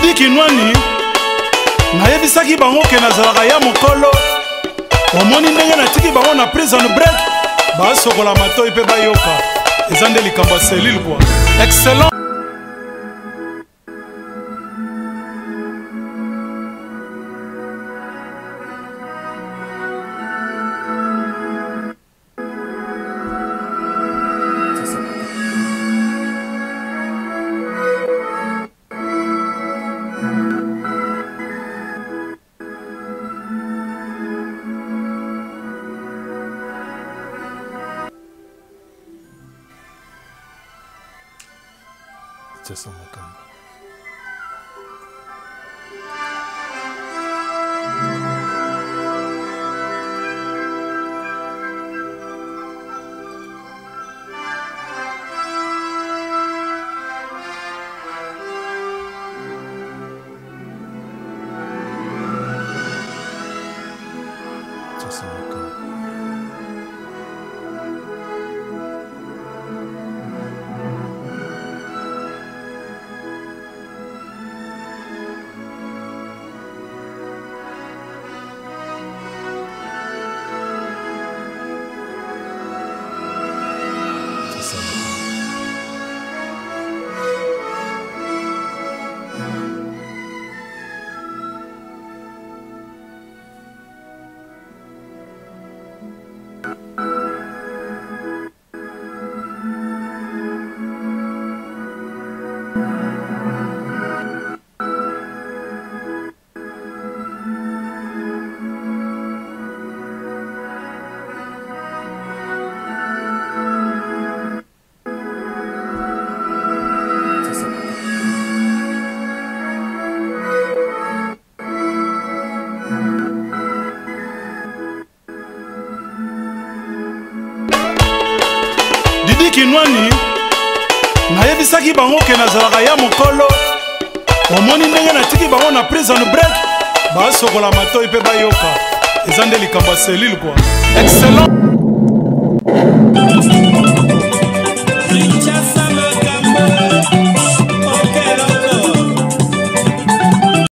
Didi Kinwani nayebisaki bango ke nazalaka ya mokolo omoni ndenge natiki bango na prison break basokola matoi mpe bayoka eza nde likambo ya selile kwa excellent. Sasa Makamba. Sasa Makamba. Didi Kinwani nayebisaki bango ke nazalaka ya mokolo omoni ndenge natiki bango na prison break basokola matoi mpe bayoka eza nde likambo ya selile kwa excellent.